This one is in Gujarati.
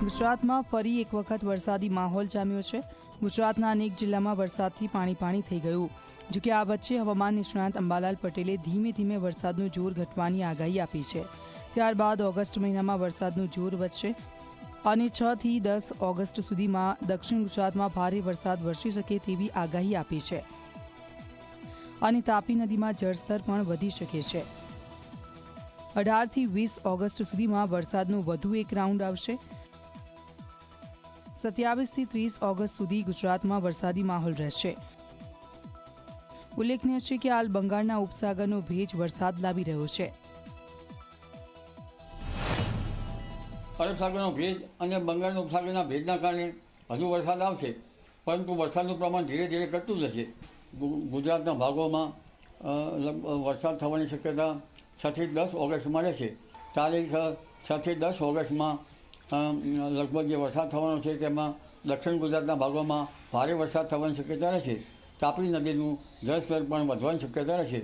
ગુજરાતમાં ફરી એક વખત વરસાદી માહોલ જામ્યો છે। ગુજરાતના અનેક જિલ્લામાં વરસાદથી પાણી થઈ ગયું। જો કે આ વચ્ચે હવામાન નિષ્ણાત અંબાલાલ પટેલે ધીમે ધીમે વરસાદનું જોર ઘટવાની આગાહી આપી છે। ત્યારબાદ ઓગસ્ટ મહિનામાં વરસાદનું જોર વધશે અને 6 થી 10 ઓગસ્ટ સુધીમાં દક્ષિણ ગુજરાતમાં ભારે વરસાદ વરસી શકે તેવી આગાહી આપી છે અને તાપી નદીમાં જળસ્તર પણ વધી શકે છે। 18 થી 20 ઓગસ્ટ સુધીમાં વરસાદનું વધુ એક રાઉન્ડ આવશે। 27 થી 30 ઓગસ્ટ સુધી ગુજરાતમાં વરસાદી માહોલ રહેશે। ઉલ્લેખનીય છે કે હાલ બંગાળના ઉપસાગરનો ભેજ વરસાદ લાવી રહ્યો છે। અરબ સાગરનો ભેજ અને બંગાળના ઉપસાગરના ભેજના કારણે હજુ વરસાદ આવશે, પરંતુ વરસાદનું પ્રમાણ ધીરે ધીરે ઘટતું જશે। ગુજરાતના ભાગોમાં વરસાદ થવાની શક્યતા 6 થી 10 ઓગસ્ટમાં રહેશે। તારીખ 6 થી 10 ઓગસ્ટમાં લગભગ જે વરસાદ થવાનો છે તેમાં દક્ષિણ ગુજરાતના ભાગોમાં ભારે વરસાદ થવાની શક્યતા રહેશે। તાપી નદીનું જળસ્તર પણ વધવાની શક્યતા રહેશે।